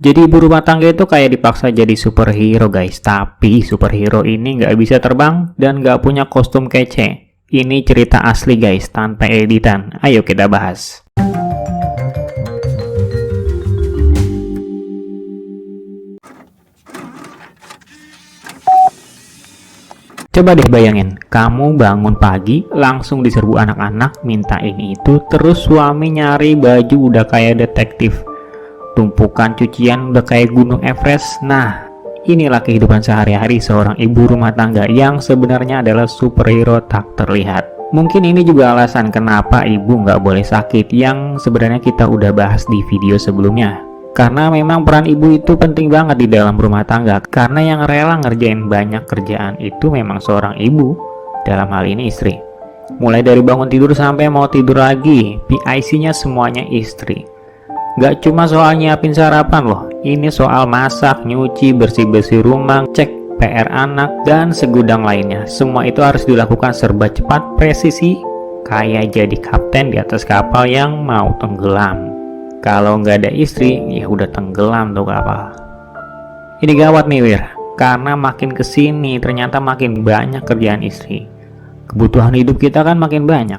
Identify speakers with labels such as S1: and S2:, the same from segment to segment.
S1: Jadi ibu rumah tangga itu kayak dipaksa jadi superhero guys. Tapi superhero ini nggak bisa terbang dan nggak punya kostum kece. Ini cerita asli guys, tanpa editan. Ayo kita bahas. Coba deh bayangin, kamu bangun pagi, langsung diserbu anak-anak, minta ini itu, terus suami nyari baju udah kayak detektif. Tumpukan cucian udah kayak gunung Everest. Nah, inilah kehidupan sehari-hari seorang ibu rumah tangga yang sebenarnya adalah superhero tak terlihat. Mungkin ini juga alasan kenapa ibu nggak boleh sakit, yang sebenarnya kita udah bahas di video sebelumnya. Karena memang peran ibu itu penting banget di dalam rumah tangga. Karena yang rela ngerjain banyak kerjaan itu memang seorang ibu, dalam hal ini istri. Mulai dari bangun tidur sampai mau tidur lagi, PIC-nya semuanya istri. Gak cuma soal nyiapin sarapan loh, ini soal masak, nyuci, bersih-bersih rumah, cek PR anak, dan segudang lainnya. Semua itu harus dilakukan serba cepat, presisi, kayak jadi kapten di atas kapal yang mau tenggelam. Kalau nggak ada istri, ya udah tenggelam tuh kapal. Ini gawat nih Wir, karena makin kesini ternyata makin banyak kerjaan istri. Kebutuhan hidup kita kan makin banyak.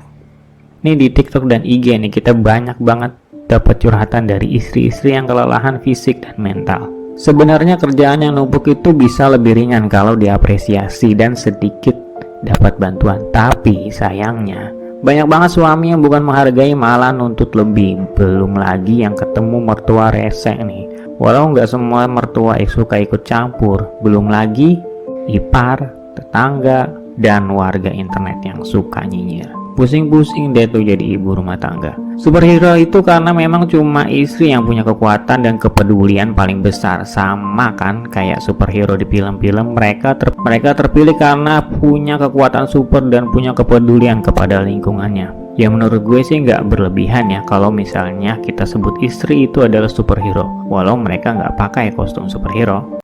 S1: Nih di TikTok dan IG nih kita banyak banget dapat curhatan dari istri-istri yang kelelahan fisik dan mental. Sebenarnya kerjaan yang numpuk itu bisa lebih ringan kalau diapresiasi dan sedikit dapat bantuan. Tapi sayangnya banyak banget suami yang bukan menghargai malah nuntut lebih. Belum lagi yang ketemu mertua rese nih. Walau nggak semua mertua suka ikut campur. Belum lagi ipar, tetangga, dan warga internet yang suka nyinyir. Pusing-pusing deh tuh jadi ibu rumah tangga. Superhero itu karena memang cuma istri yang punya kekuatan dan kepedulian paling besar. Sama kan kayak superhero di film-film, mereka terpilih karena punya kekuatan super dan punya kepedulian kepada lingkungannya. Ya menurut gue sih nggak berlebihan ya kalau misalnya kita sebut istri itu adalah superhero, walau mereka nggak pakai kostum superhero.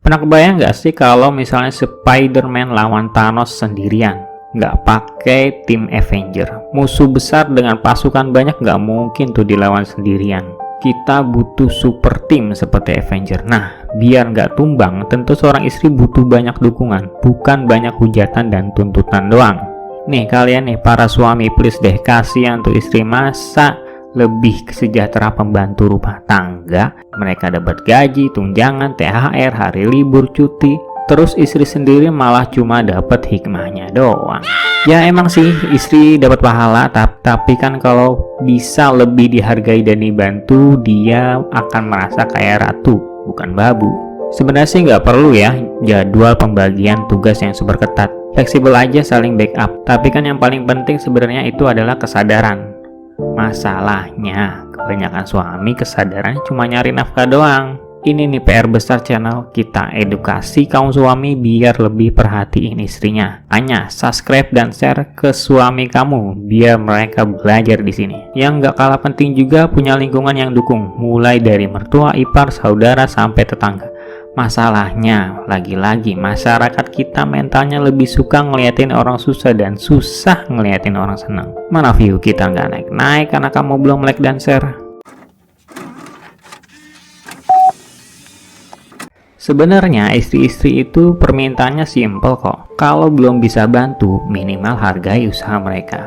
S1: Pernah kebayang nggak sih kalau misalnya Spider-Man lawan Thanos sendirian? Nggak pakai tim Avenger. Musuh besar dengan pasukan banyak nggak mungkin tuh dilawan sendirian. Kita butuh super team seperti Avenger. Nah, biar nggak tumbang, tentu seorang istri butuh banyak dukungan, bukan banyak hujatan dan tuntutan doang. Nih kalian nih para suami, please deh, kasihan tuh istri, masa lebih sejahtera pembantu rumah tangga, mereka dapat gaji, tunjangan, THR, hari libur, cuti, terus istri sendiri malah cuma dapat hikmahnya doang. Ya emang sih istri dapat pahala, tapi kan kalau bisa lebih dihargai dan dibantu, dia akan merasa kayak ratu, bukan babu. Sebenarnya sih nggak perlu ya jadwal pembagian tugas yang super ketat, fleksibel aja, saling backup. Tapi kan yang paling penting sebenarnya itu adalah kesadaran. Masalahnya kebanyakan suami kesadarannya cuma nyari nafkah doang. Ini nih PR besar channel kita, edukasi kaum suami biar lebih perhatiin istrinya. Hanya subscribe dan share ke suami kamu biar mereka belajar di sini. Yang nggak kalah penting juga punya lingkungan yang dukung, mulai dari mertua, ipar, saudara sampai tetangga. Masalahnya lagi-lagi masyarakat kita mentalnya lebih suka ngeliatin orang susah dan susah ngeliatin orang senang. Mana view kita nggak naik-naik karena kamu belum like dan share. Sebenarnya istri-istri itu permintaannya simple kok. Kalau belum bisa bantu, minimal hargai usaha mereka.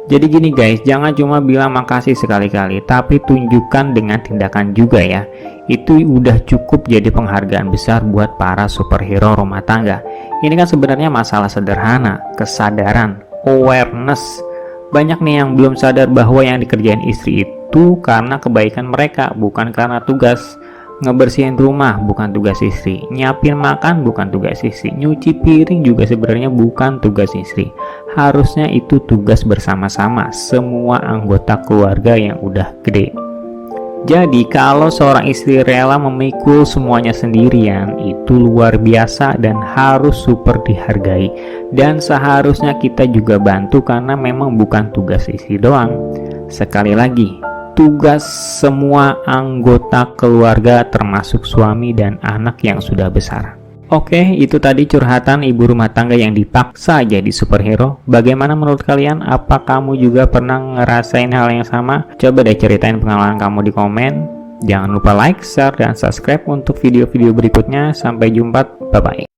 S1: Jadi gini guys, jangan cuma bilang makasih sekali-kali, tapi tunjukkan dengan tindakan juga ya. Itu udah cukup jadi penghargaan besar buat para superhero rumah tangga. Ini kan sebenarnya masalah sederhana, kesadaran, awareness. Banyak nih yang belum sadar bahwa yang dikerjain istri itu karena kebaikan mereka, bukan karena tugas. Ngebersihin rumah bukan tugas istri, nyiapin makan bukan tugas istri, nyuci piring juga sebenarnya bukan tugas istri. Harusnya itu tugas bersama-sama semua anggota keluarga yang udah gede. Jadi kalau seorang istri rela memikul semuanya sendirian, itu luar biasa dan harus super dihargai. Dan seharusnya kita juga bantu karena memang bukan tugas istri doang. Sekali lagi, tugas semua anggota keluarga termasuk suami dan anak yang sudah besar. Oke, itu tadi curhatan ibu rumah tangga yang dipaksa jadi superhero. Bagaimana menurut kalian? Apa kamu juga pernah ngerasain hal yang sama? Coba deh ceritain pengalaman kamu di komen. Jangan lupa like, share, dan subscribe untuk video-video berikutnya. Sampai jumpa, bye-bye.